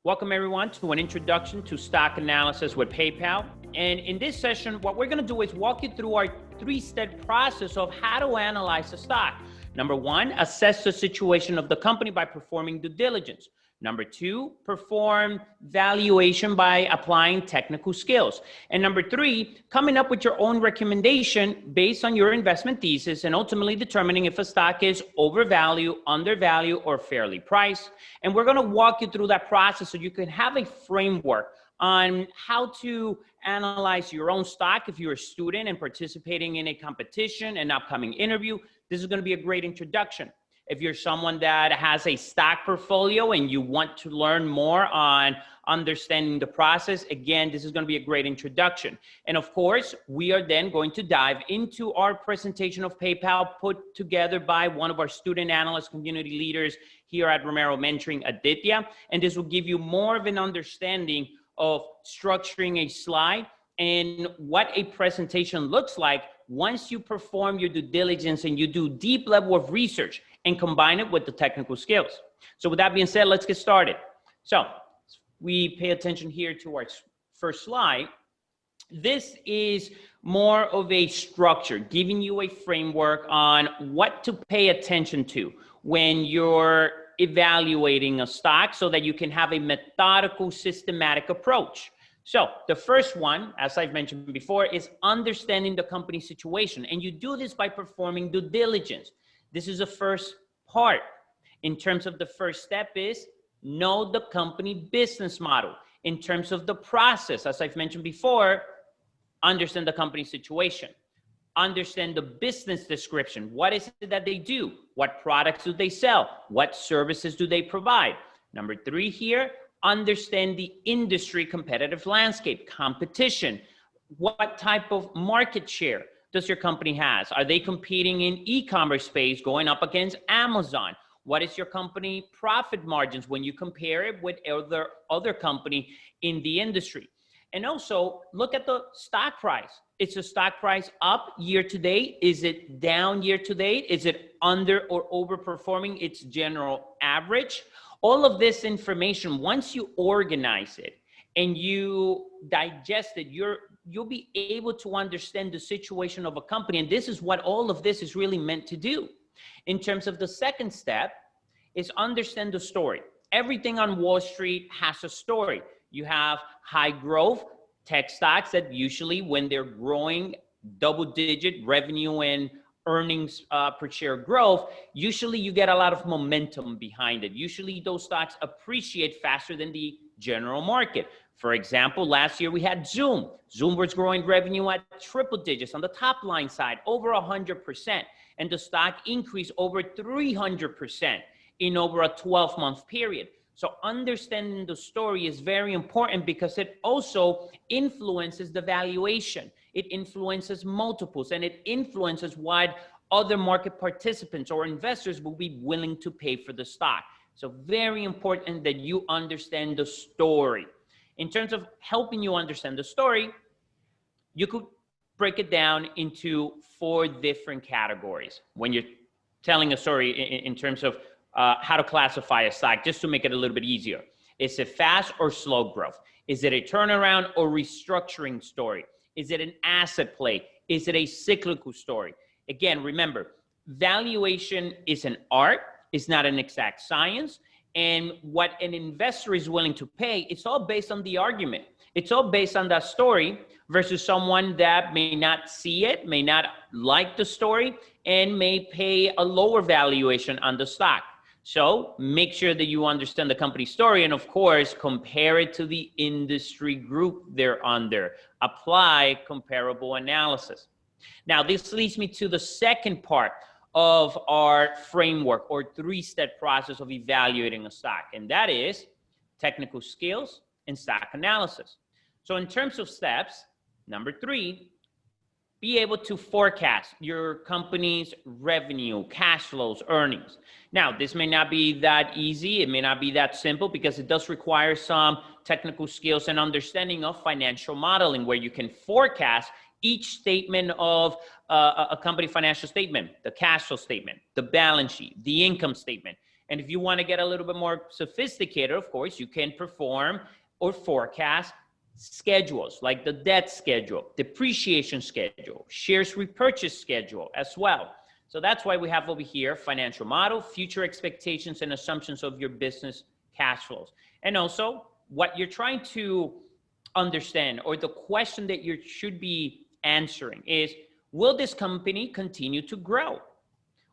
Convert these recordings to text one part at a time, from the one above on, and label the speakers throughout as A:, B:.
A: Welcome everyone to an introduction to stock analysis with PayPal. And in this session, what we're going to do is walk you through our three-step process of how to analyze a stock. Number one, assess the situation of the company by performing due diligence. Number two, perform valuation by applying technical skills. And number three, coming up with your own recommendation based on your investment thesis and ultimately determining if a stock is overvalued, undervalued, or fairly priced. And we're going to walk you through that process so you can have a framework on how to analyze your own stock. If you're a student and participating in a competition, an upcoming interview, this is going to be a great introduction. If you're someone that has a stock portfolio and you want to learn more on understanding the process, again, this is going to be a great introduction. And of course, we are then going to dive into our presentation of PayPal put together by one of our student analyst community leaders here at Romero Mentoring, Aditya. And this will give you more of an understanding of structuring a slide and what a presentation looks like once you perform your due diligence and you do deep level of research and combine it with the technical skills. So with that being said, let's get started. So we pay attention here to our first slide. This is more of a structure, giving you a framework on what to pay attention to when you're evaluating a stock so that you can have a methodical, systematic approach. So the first one, as I've mentioned before, is understanding the company situation. And you do this by performing due diligence. This is the first part. In terms of the first step is know the company business model. In terms of the process, as I've mentioned before, understand the company situation. Understand the business description. What is it that they do? What products do they sell? What services do they provide? Number three here, understand the industry competitive landscape, competition. What type of market share does your company has? Are they competing in e-commerce space going up against Amazon? What is your company profit margins when you compare it with other company in the industry? And also look at the stock price. Is the stock price up year to date? Is it down year to date? Is it under or overperforming its general average? All of this information, once you organize it and you digest it, you'll be able to understand the situation of a company. And this is what all of this is really meant to do. In terms of the second step is understand the story. Everything on Wall Street has a story. You have high growth tech stocks that usually when they're growing double-digit revenue and earnings per share growth, usually you get a lot of momentum behind it. Usually those stocks appreciate faster than the general market. For example, last year we had Zoom. Zoom was growing revenue at triple digits on the top line side, over 100%. And the stock increased over 300% in over a 12-month period. So understanding the story is very important because it also influences the valuation. It influences multiples and it influences what other market participants or investors will be willing to pay for the stock. So very important that you understand the story. In terms of helping you understand the story, you could break it down into 4 different categories when you're telling a story in terms of how to classify a stock, just to make it a little bit easier. Is it fast or slow growth? Is it a turnaround or restructuring story? Is it an asset play? Is it a cyclical story? Again, remember, valuation is an art, it's not an exact science. And what an investor is willing to pay, it's all based on the argument. It's all based on that story versus someone that may not see it, may not like the story, and may pay a lower valuation on the stock. So make sure that you understand the company story and of course, compare it to the industry group they're under. Apply comparable analysis. Now, this leads me to the second part of our framework or 3-step process of evaluating a stock, and that is technical skills and stock analysis. So in terms of steps, number 3, be able to forecast your company's revenue, cash flows, earnings. Now, this may not be that easy. It may not be that simple because it does require some technical skills and understanding of financial modeling where you can forecast each statement of a company financial statement, the cash flow statement, the balance sheet, the income statement, And if you want to get a little bit more sophisticated, of course, you can perform or forecast schedules like the debt schedule, depreciation schedule, shares repurchase schedule as well. So that's why we have over here financial model, future expectations and assumptions of your business cash flows. And also what you're trying to understand, or the question that you should be answering is, will this company continue to grow?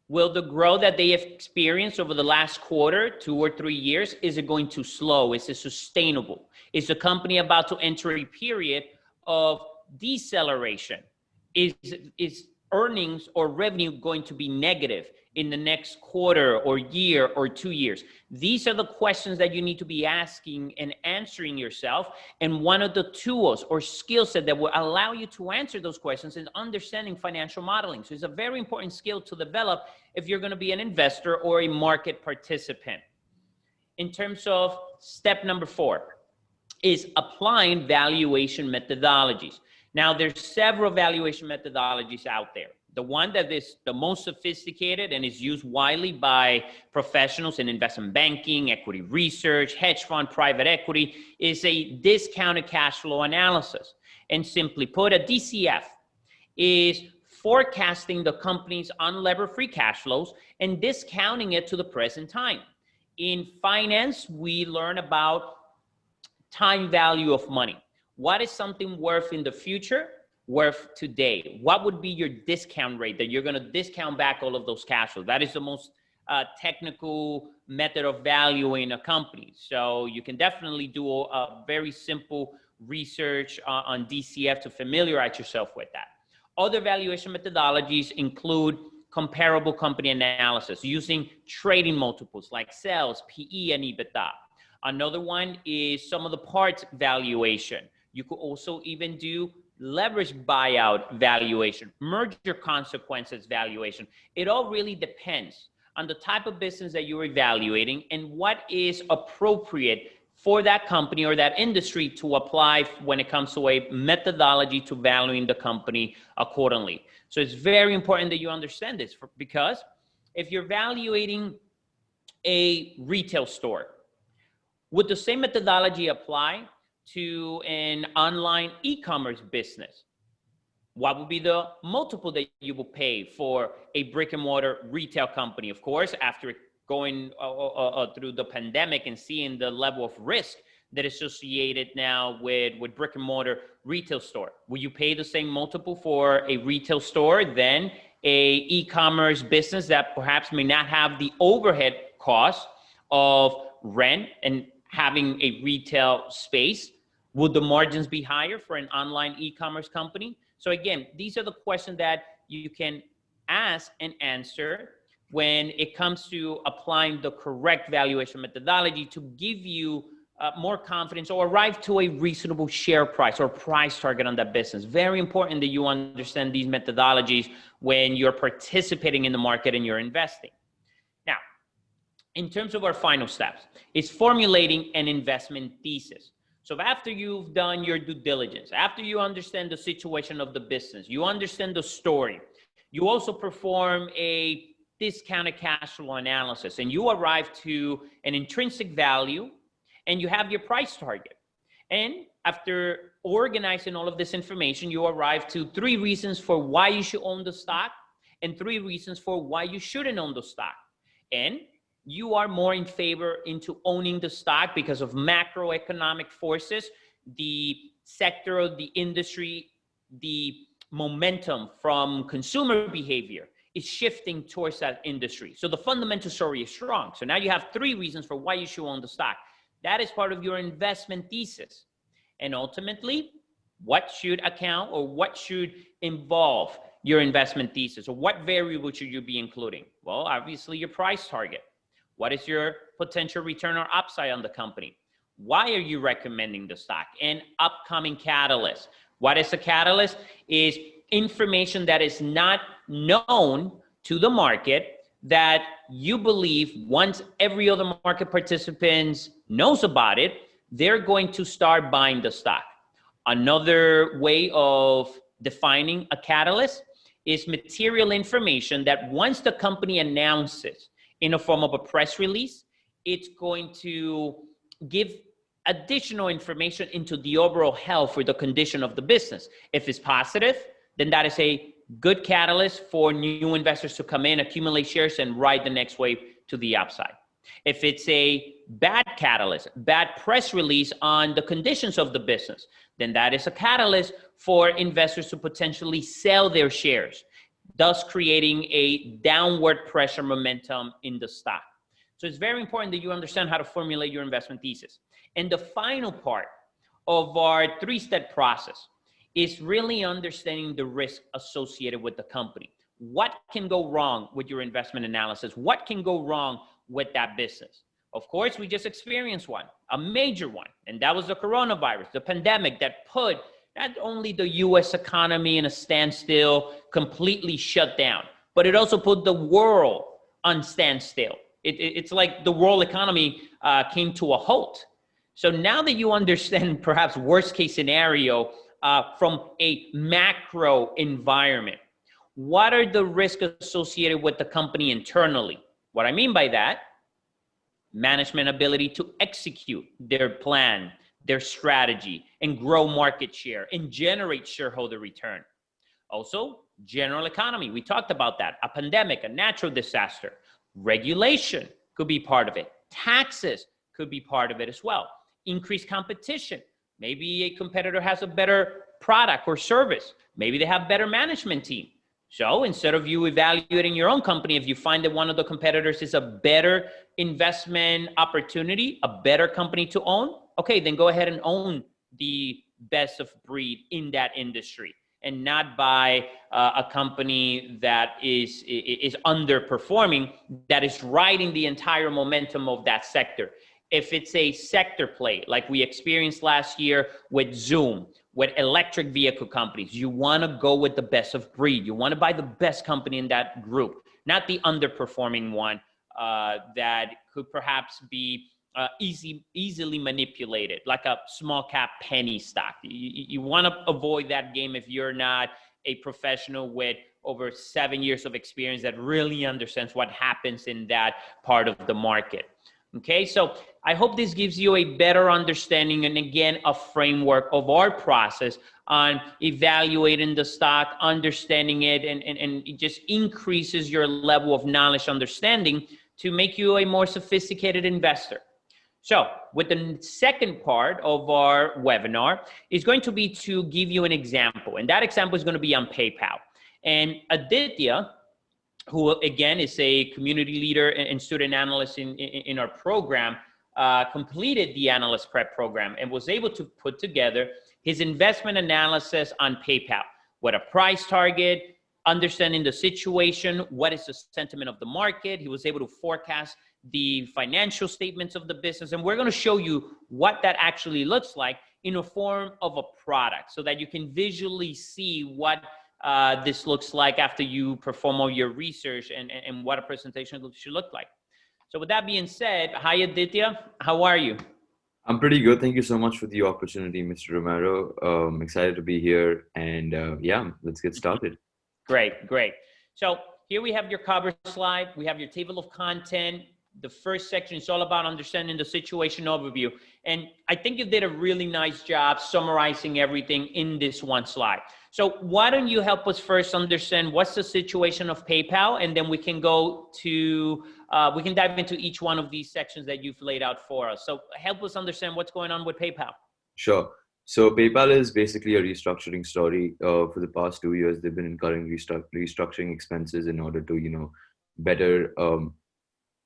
A: Will the growth that they have experienced over the last quarter, 2 or 3 years, is it going to slow? Is it sustainable? Is the company about to enter a period of deceleration? Is earnings or revenue going to be negative in the next quarter or year or 2 years? These are the questions that you need to be asking and answering yourself. And one of the tools or skill set that will allow you to answer those questions is understanding financial modeling. So it's a very important skill to develop if you're going to be an investor or a market participant. In terms of step number 4 is applying valuation methodologies. Now, there's several valuation methodologies out there. The one that is the most sophisticated and is used widely by professionals in investment banking, equity research, hedge fund, private equity, is a discounted cash flow analysis. And simply put, a DCF is forecasting the company's unlevered free cash flows and discounting it to the present time. In finance, we learn about time value of money. What is something worth in the future, worth today? What would be your discount rate that you're going to discount back all of those cash flows? That is the most technical method of valuing a company. So you can definitely do a very simple research on DCF to familiarize yourself with that. Other valuation methodologies include comparable company analysis using trading multiples like sales, PE, and EBITDA. Another one is sum of the parts valuation. You could also even do leverage buyout valuation, merger consequences valuation. It all really depends on the type of business that you're evaluating and what is appropriate for that company or that industry to apply when it comes to a methodology to valuing the company accordingly. So it's very important that you understand this because if you're evaluating a retail store, would the same methodology apply to an online e-commerce business? What would be the multiple that you will pay for a brick and mortar retail company? Of course, after going through the pandemic and seeing the level of risk that is associated now with brick and mortar retail store, will you pay the same multiple for a retail store than a e-commerce business that perhaps may not have the overhead cost of rent and having a retail space? Would the margins be higher for an online e-commerce company? So again, these are the questions that you can ask and answer when it comes to applying the correct valuation methodology to give you more confidence or arrive to a reasonable share price or price target on that business. Very important that you understand these methodologies when you're participating in the market and you're investing. Now, in terms of our final steps, it's formulating an investment thesis. So after you've done your due diligence, after you understand the situation of the business, you understand the story, you also perform a discounted cash flow analysis and you arrive to an intrinsic value and you have your price target. And after organizing all of this information, you arrive to 3 reasons for why you should own the stock and 3 reasons for why you shouldn't own the stock. And you are more in favor into owning the stock because of macroeconomic forces, the sector, the industry, the momentum from consumer behavior is shifting towards that industry. So the fundamental story is strong. So now you have 3 reasons for why you should own the stock. That is part of your investment thesis. And ultimately, what should account or what should involve your investment thesis, or what variable should you be including? Well, obviously your price target. What is your potential return or upside on the company? Why are you recommending the stock? And upcoming catalyst. What is a catalyst? Is information that is not known to the market that you believe once every other market participant knows about it, they're going to start buying the stock. Another way of defining a catalyst is material information that once the company announces in a form of a press release. It's going to give additional information into the overall health or the condition of the business. If it's positive, then that is a good catalyst for new investors to come in, accumulate shares, and ride the next wave to the upside. If it's a bad catalyst, bad press release on the conditions of the business, then that is a catalyst for investors to potentially sell their shares, thus creating a downward pressure momentum in the stock. So it's very important that you understand how to formulate your investment thesis. And the final part of our three-step process is really understanding the risk associated with the company. What can go wrong with your investment analysis? What can go wrong with that business? Of course, we just experienced one, a major one, and that was the coronavirus, the pandemic that put not only the US economy in a standstill, completely shut down, but it also put the world on standstill. It's like the world economy came to a halt. So now that you understand perhaps worst case scenario from a macro environment, what are the risks associated with the company internally? What I mean by that, management ability to execute their plan, their strategy, and grow market share and generate shareholder return. Also, general economy, we talked about that, a pandemic, a natural disaster. Regulation could be part of it. Taxes could be part of it as well. Increased competition. Maybe a competitor has a better product or service. Maybe they have better management team. So instead of you evaluating your own company, if you find that one of the competitors is a better investment opportunity, a better company to own, okay, then go ahead and own the best of breed in that industry and not buy a company that is underperforming, that is riding the entire momentum of that sector. If it's a sector play, like we experienced last year with Zoom, with electric vehicle companies, you wanna go with the best of breed. You wanna buy the best company in that group, not the underperforming one that could perhaps be easily manipulated, like a small cap penny stock. You wanna avoid that game if you're not a professional with over 7 years of experience that really understands what happens in that part of the market. Okay, so I hope this gives you a better understanding and again, a framework of our process on evaluating the stock, understanding it, and it just increases your level of knowledge, understanding to make you a more sophisticated investor. So with the second part of our webinar is going to be to give you an example, and that example is going to be on PayPal. And Aditya, who again is a community leader and student analyst in our program, completed the analyst prep program and was able to put together his investment analysis on PayPal. What a price target, understanding the situation, what is the sentiment of the market. He was able to forecast the financial statements of the business. And we're going to show you what that actually looks like in a form of a product so that you can visually see what this looks like after you perform all your research and what a presentation should look like. So with that being said, hi Aditya, how are you?
B: I'm pretty good. Thank you so much for the opportunity, Mr. Romero. Excited to be here and yeah, let's get started.
A: Great. So here we have your cover slide. We have your table of content. The first section is all about understanding the situation overview. And I think you did a really nice job summarizing everything in this one slide. So why don't you help us first understand what's the situation of PayPal, and then we can go to, we can dive into each one of these sections that you've laid out for us. So help us understand what's going on with PayPal.
B: Sure. So PayPal is basically a restructuring story. For the past 2 years, they've been incurring restructuring expenses in order to, better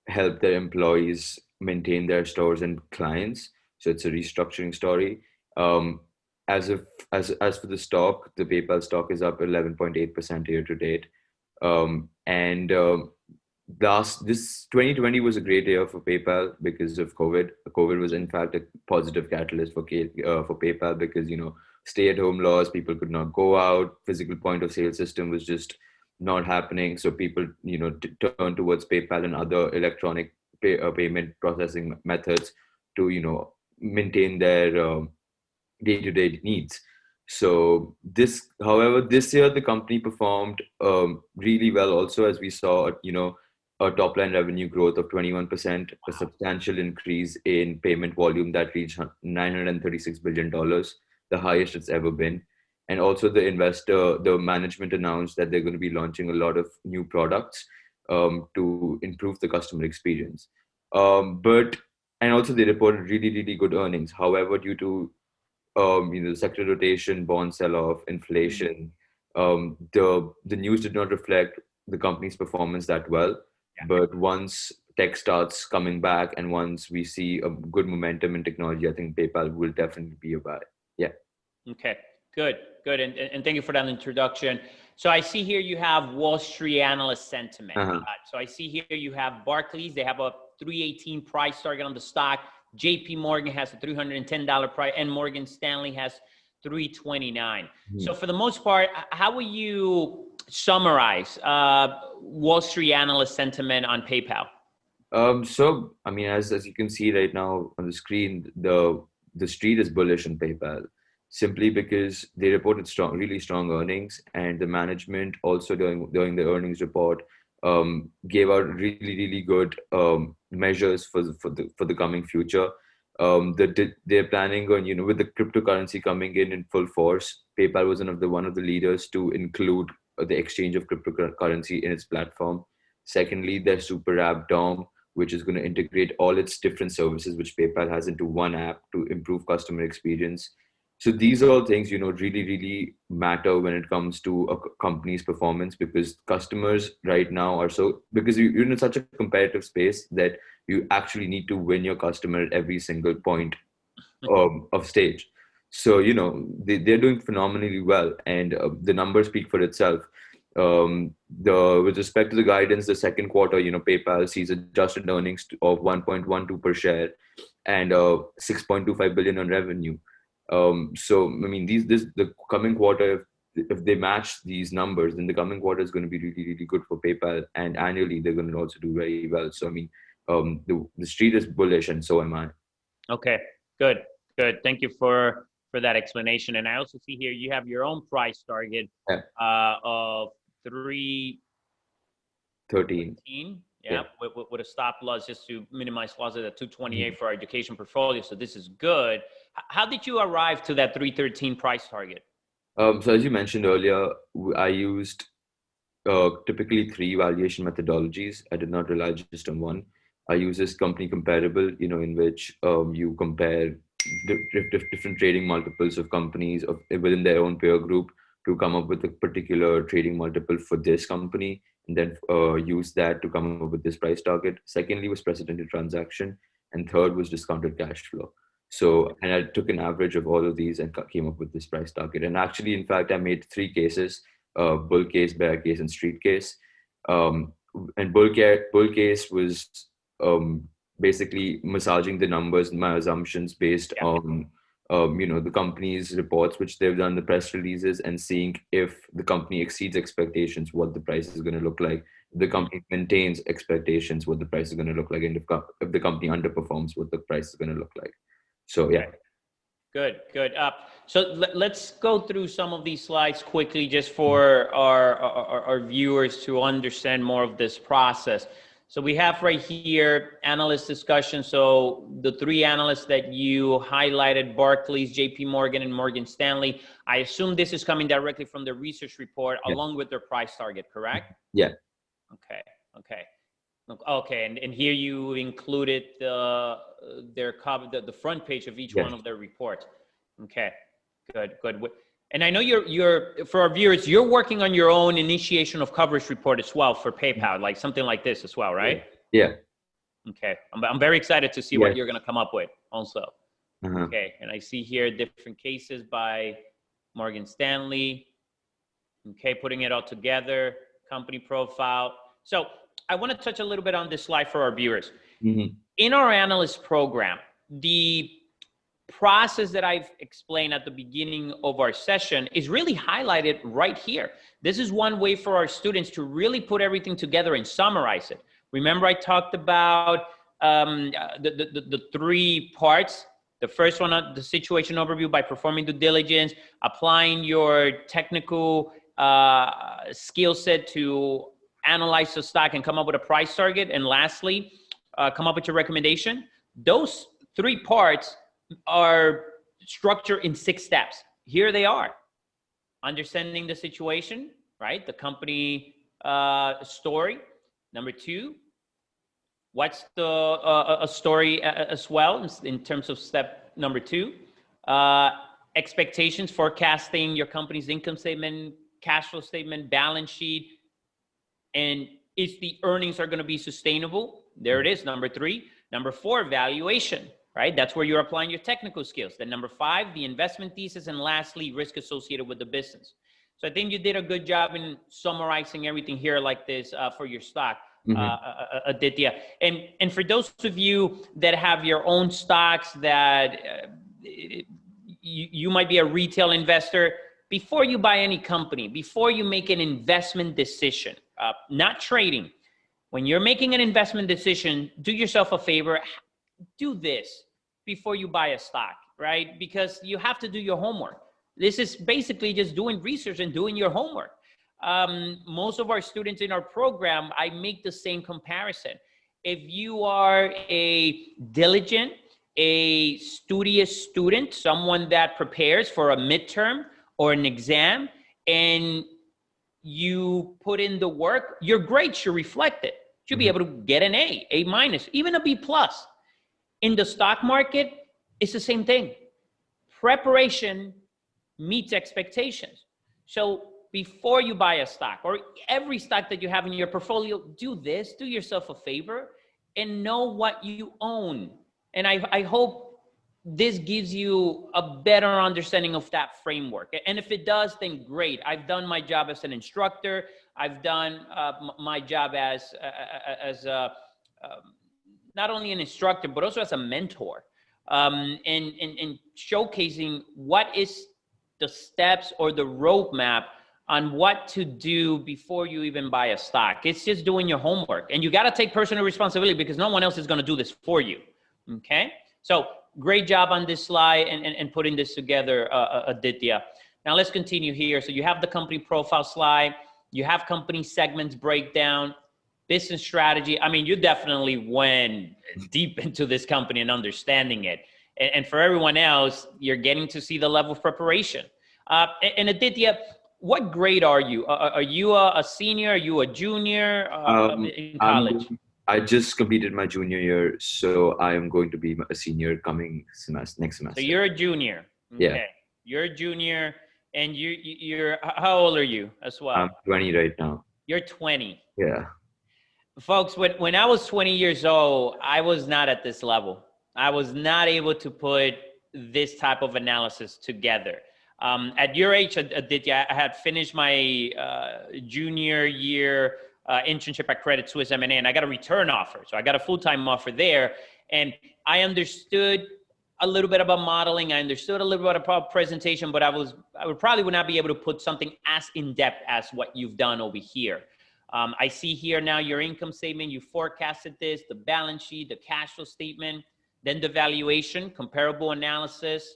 B: help their employees maintain their stores and clients. So it's a restructuring story. As for the stock, the PayPal stock is up 11.8% year to date. This 2020 was a great year for PayPal because of COVID. COVID was in fact a positive catalyst for PayPal because stay-at-home laws, people could not go out, physical point of sale system was just not happening. So people turn towards PayPal and other electronic payment processing methods to maintain their day-to-day needs. So however, this year the company performed really well also, as we saw, a top line revenue growth of 21%, a substantial increase in payment volume that reached $936 billion, the highest it's ever been. And also the management announced that they're going to be launching a lot of new products to improve the customer experience. And also they reported really, really good earnings. However, due to the sector rotation, bond sell-off, inflation, the news did not reflect the company's performance that well. But once tech starts coming back and once we see a good momentum in technology, I think PayPal will definitely be a buy. Yeah.
A: Okay, good. And thank you for that introduction. So I see here you have Wall Street analyst sentiment. So I see here you have Barclays. They have a 318 price target on the stock. JP Morgan has a $310 price, and Morgan Stanley has 329. So for the most part, how will you summarize Wall Street analyst sentiment on PayPal?
B: So I mean, as you can see right now on the screen, the street is bullish on PayPal simply because they reported really strong earnings, and the management also during the earnings report gave out really good measures for the coming future. They're planning on, with the cryptocurrency coming in full force. PayPal was one of the leaders to include the exchange of cryptocurrency in its platform. Secondly, their super app DOM, which is going to integrate all its different services which PayPal has into one app to improve customer experience. So these are all things, really matter when it comes to a company's performance, because customers right now because you're in such a competitive space that you actually need to win your customer at every single point of stage. So, they're doing phenomenally well, and the numbers speak for itself. With respect to the guidance, the second quarter, PayPal sees adjusted earnings of 1.12 per share and 6.25 billion on revenue. So I mean, the coming quarter, if they match these numbers, then the coming quarter is going to be really good for PayPal, and annually they're going to also do very well. So I mean, the street is bullish, and so am I.
A: Okay, good. Thank you for that explanation. And I also see here you have your own price target of 313. Yeah. With a stop loss just to minimize losses at 228 for our education portfolio. So this is good. How did you arrive to that 313 price target?
B: So as you mentioned earlier, I used typically 3 valuation methodologies. I did not rely just on one. I use this company comparable, in which you compare different trading multiples of companies within their own peer group to come up with a particular trading multiple for this company, and then use that to come up with this price target. Secondly was precedented transaction, and third was discounted cash flow. So, and I took an average of all of these and came up with this price target. And actually, in fact, I made 3 cases: bull case, bear case, and street case. And bull case was basically massaging the numbers and my assumptions based on the company's reports, which they've done, the press releases, and seeing if the company exceeds expectations, what the price is going to look like. If the company maintains expectations, what the price is going to look like, and if the company underperforms, what the price is going to look like. So yeah.
A: Good. So let's go through some of these slides quickly, just for our viewers to understand more of this process. So we have right here analyst discussion. So the 3 analysts that you highlighted, Barclays, JP Morgan, and Morgan Stanley, I assume this is coming directly from the research report along with their price target, correct?
B: Yeah.
A: Okay. And here you included their cover, the front page of each one of their reports. Okay, good. And I know you're for our viewers, you're working on your own initiation of coverage report as well for PayPal, like something like this as well, right?
B: Yeah.
A: Okay, I'm very excited to see what you're going to come up with also. Okay, and I see here different cases by Morgan Stanley. Okay, putting it all together, company profile. So I want to touch a little bit on this slide for our viewers. In our analyst program, the process that I've explained at the beginning of our session is really highlighted right here. This is one way for our students to really put everything together and summarize it. Remember, I talked about the 3 parts. The first one, the situation overview by performing due diligence, applying your technical skill set to analyze the stock and come up with a price target, and lastly, come up with your recommendation. Those 3 parts are structured in 6 steps. Here they are. Understanding the situation, right? The company story. Number 2, what's the a story as well in terms of step number 2? Expectations, forecasting your company's income statement, cash flow statement, balance sheet, and is the earnings are going to be sustainable? There it is, number 3. Number 4, valuation, right? That's where you're applying your technical skills. Then number 5, the investment thesis, and lastly, risk associated with the business. So I think you did a good job in summarizing everything here like this for your stock, Aditya. And for those of you that have your own stocks that you might be a retail investor, before you buy any company, before you make an investment decision, not trading, when you're making an investment decision, do yourself a favor, do this before you buy a stock, right? Because you have to do your homework. This is basically just doing research and doing your homework. Most of our students in our program, I make the same comparison. If you are a diligent, a studious student, someone that prepares for a midterm or an exam, and you put in the work, your grades should reflect it. You'll be able to get an A minus, even a B plus. In the stock market, it's the same thing. Preparation meets expectations. So before you buy a stock or every stock that you have in your portfolio, do this, do yourself a favor and know what you own. And I hope this gives you a better understanding of that framework. And if it does, then great. I've done my job as an instructor. I've done my job as not only an instructor, but also as a mentor, and showcasing what is the steps or the roadmap on what to do before you even buy a stock. It's just doing your homework, and you got to take personal responsibility because no one else is going to do this for you. Okay. So great job on this slide and putting this together, Aditya. Now let's continue here. So you have the company profile slide, you have company segments breakdown, business strategy. I mean, you definitely went deep into this company and understanding it. And for everyone else, you're getting to see the level of preparation. And Aditya, what grade are you? Are you a senior? Are you a junior in college?
B: I just completed my junior year, so I am going to be a senior coming semester, next semester.
A: So you're a junior. Okay.
B: Yeah.
A: You're a junior, and you're how old are you as well?
B: I'm 20 right now.
A: You're 20.
B: Yeah.
A: Folks, when I was 20 years old, I was not at this level. I was not able to put this type of analysis together. At your age, Aditya, I had finished my junior year internship at Credit Suisse M&A, and I got a return offer. So I got a full-time offer there, and I understood a little bit about modeling. I understood a little bit about presentation, but I would probably would not be able to put something as in-depth as what you've done over here. I see here now your income statement, you forecasted this, the balance sheet, the cash flow statement, then the valuation, comparable analysis,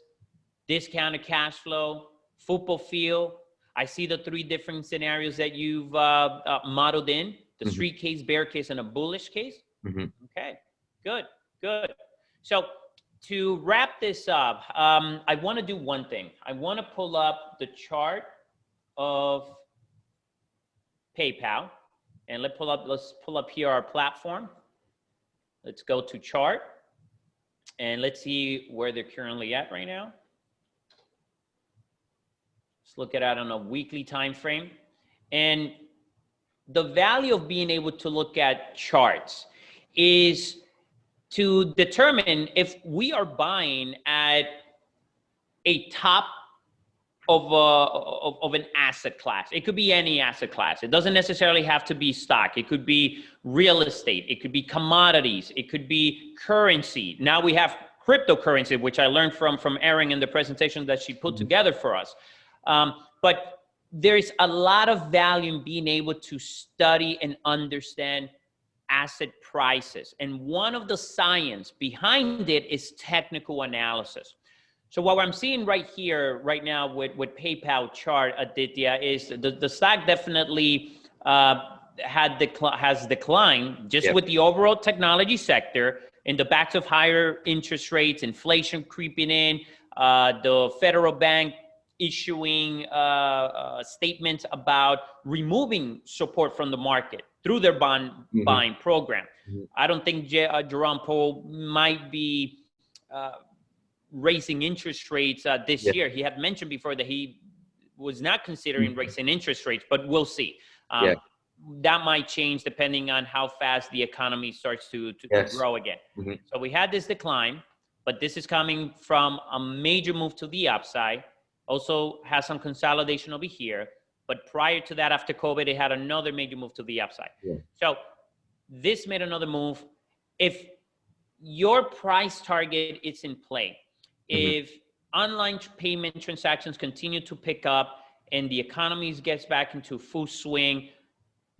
A: discounted cash flow, football field. I see the 3 different scenarios that you've modeled in, the street case, bear case, and a bullish case. Okay, good. So to wrap this up, I want to do one thing. I want to pull up the chart of PayPal, and let's pull up here our platform. Let's go to chart, and let's see where they're currently at right now. Let's look at it on a weekly time frame. And the value of being able to look at charts is to determine if we are buying at a top of an asset class. It could be any asset class. It doesn't necessarily have to be stock. It could be real estate. It could be commodities. It could be currency. Now we have cryptocurrency, which I learned from Erin in the presentation that she put together for us. But there's a lot of value in being able to study and understand asset prices. And one of the science behind it is technical analysis. So what I'm seeing right here, right now with PayPal chart, Aditya, is the stock definitely has declined just
B: Yep.
A: with the overall technology sector in the backs of higher interest rates, inflation creeping in, the federal bank issuing statements about removing support from the market through their bond buying program. I don't think Jerome Powell might be raising interest rates this year. He had mentioned before that he was not considering raising interest rates, but we'll see. That might change depending on how fast the economy starts to grow again. So we had this decline, but this is coming from a major move to the upside. Also has some consolidation over here. But prior to that, after COVID, it had another major move to the upside. So this made another move. If your price target is in play, if online payment transactions continue to pick up and the economy gets back into full swing,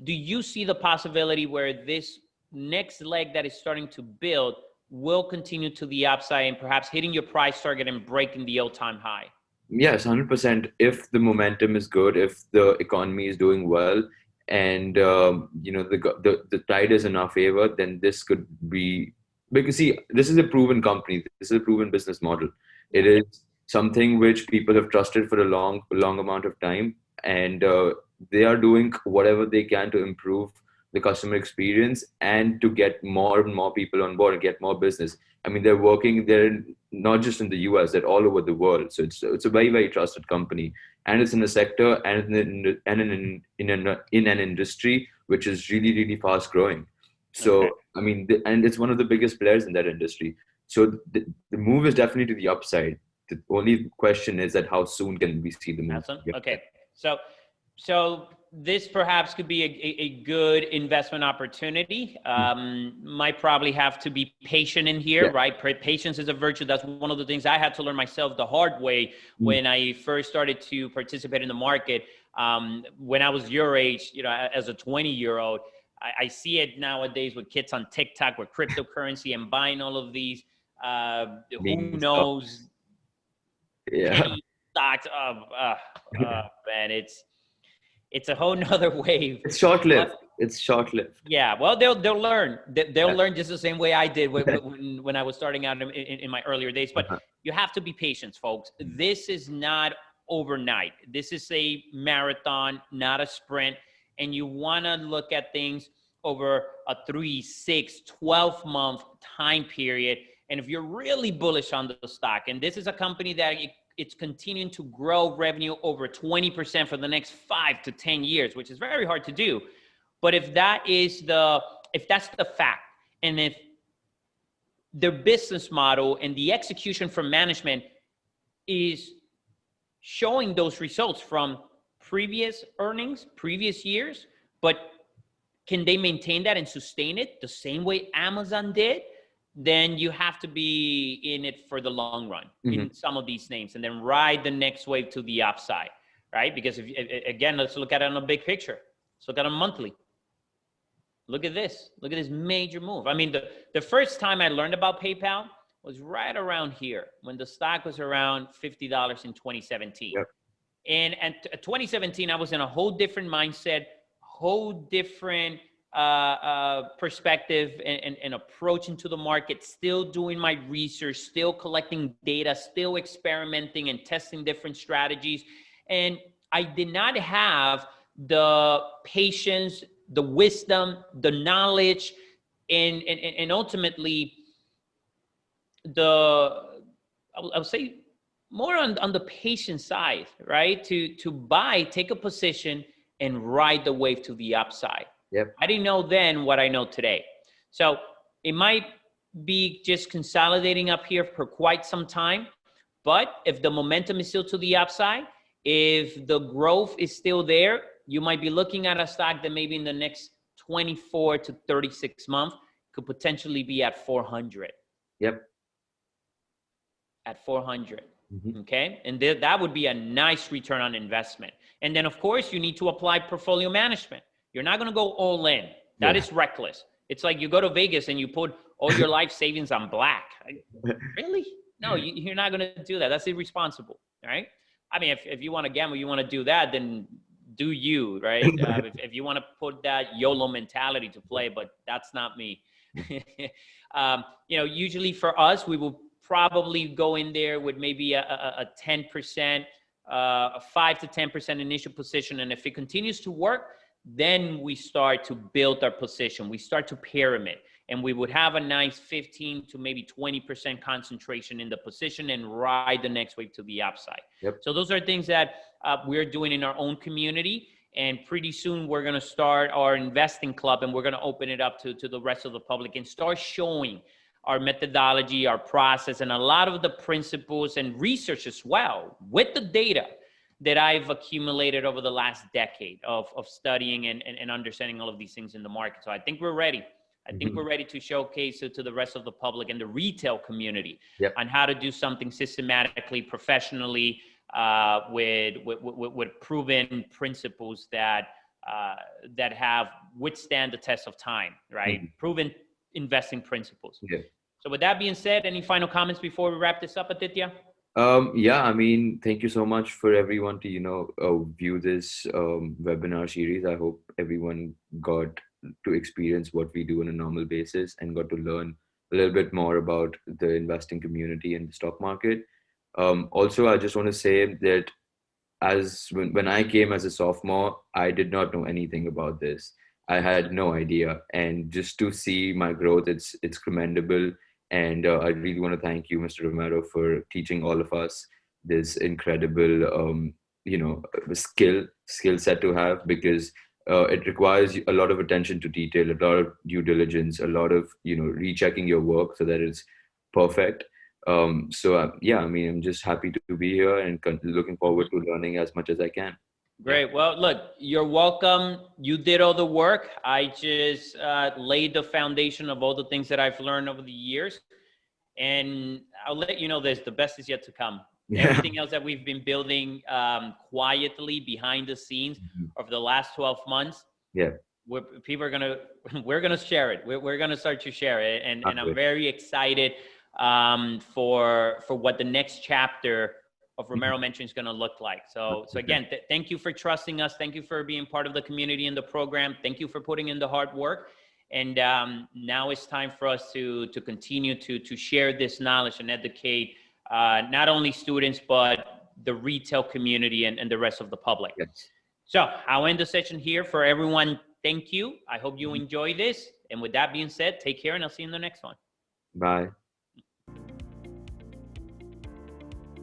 A: do you see the possibility where this next leg that is starting to build will continue to the upside and perhaps hitting your price target and breaking the all-time high?
B: Yes, 100%. If the momentum is good, if the economy is doing well, and the tide is in our favor, then this could be, because see, this is a proven company. This is a proven business model. It is something which people have trusted for a long amount of time, and they are doing whatever they can to improve the customer experience and to get more and more people on board and get more business. I mean, they're working there not just in the US, they're all over the world. So it's a very, very trusted company, and it's in a sector and in an industry which is really, really fast growing. So I mean, and it's one of the biggest players in that industry. So the move is definitely to the upside. The only question is that how soon can we see the move?
A: Okay, so this perhaps could be a good investment opportunity. Might probably have to be patient in here, right? Patience is a virtue. That's one of the things I had to learn myself the hard way when I first started to participate in the market. When I was your age, as a 20-year-old, I see it nowadays with kids on TikTok with cryptocurrency and buying all of these, who knows, penny stocks. Man, it's a whole nother wave.
B: It's short-lived. It's short-lived.
A: Yeah, well, they'll learn. They'll learn just the same way I did when I was starting out in my earlier days. But you have to be patient, folks. This is not overnight. This is a marathon, not a sprint. And you want to look at things over a 3, 6, 12-month time period. And if you're really bullish on the stock, and this is a company that it's continuing to grow revenue over 20% for the next 5 to 10 years, which is very hard to do. But if that's the fact, and if their business model and the execution from management is showing those results from previous earnings, previous years, but can they maintain that and sustain it the same way Amazon did? Then you have to be in it for the long run in some of these names, and then ride the next wave to the upside, right? Because again, let's look at it on a big picture. Let's look at it monthly. Look at this. Look at this major move. I mean, the first time I learned about PayPal was right around here when the stock was around $50 in 2017. And at 2017, I was in a whole different mindset, whole different perspective and approach into the market, still doing my research, still collecting data, still experimenting and testing different strategies. And I did not have the patience, the wisdom, the knowledge, and ultimately I would say more on the patient side, right? To buy, take a position and ride the wave to the upside. I didn't know then what I know today. So it might be just consolidating up here for quite some time. But if the momentum is still to the upside, if the growth is still there, you might be looking at a stock that maybe in the next 24 to 36 months could potentially be at 400. At 400. Okay. And that would be a nice return on investment. And then, of course, you need to apply portfolio management. You're not going to go all in. That is reckless. It's like you go to Vegas and you put all your life savings on black. Really? No, you're not going to do that. That's irresponsible. All right. I mean, if you want to gamble, you want to do that, then do you, right? If you want to put that YOLO mentality to play, but that's not me. Usually for us, we will probably go in there with maybe a 10%, a 5 to 10% initial position. And if it continues to work, then we start to build our position. We start to pyramid, and we would have a nice 15 to maybe 20% concentration in the position and ride the next wave to the upside.
B: Yep.
A: So those are things that we're doing in our own community. And pretty soon we're going to start our investing club, and we're going to open it up to the rest of the public and start showing our methodology, our process, and a lot of the principles and research as well with the data that I've accumulated over the last decade of studying and understanding all of these things in the market. So I think we're ready. I think we're ready to showcase it to the rest of the public and the retail community on how to do something systematically, professionally, with proven principles that have withstand the test of time, right? Proven investing principles. So with that being said, any final comments before we wrap this up, Aditya?
B: I mean, thank you so much for everyone to view this webinar series. I hope everyone got to experience what we do on a normal basis and got to learn a little bit more about the investing community and the stock market. Also, I just want to say that when I came as a sophomore, I did not know anything about this. I had no idea, and just to see my growth, it's commendable. And I really want to thank you, Mr. Romero, for teaching all of us this incredible, skill set to have, because it requires a lot of attention to detail, a lot of due diligence, a lot of rechecking your work so that it's perfect. I'm just happy to be here and looking forward to learning as much as I can.
A: Great. Well, look, you're welcome. You did all the work. I just laid the foundation of all the things that I've learned over the years. And I'll let you know this, the best is yet to come. Everything else that we've been building quietly behind the scenes over the last 12 months. We're going to share it. We're going to start to share it. And I'm very excited for what the next chapter of Romero Mentoring is going to look like. So again, thank you for trusting us. Thank you for being part of the community and the program. Thank you for putting in the hard work. And now it's time for us to continue to share this knowledge and educate not only students, but the retail community and the rest of the public. So I'll end the session here. For everyone, thank you. I hope you enjoy this. And with that being said, take care, and I'll see you in the next one.
B: Bye.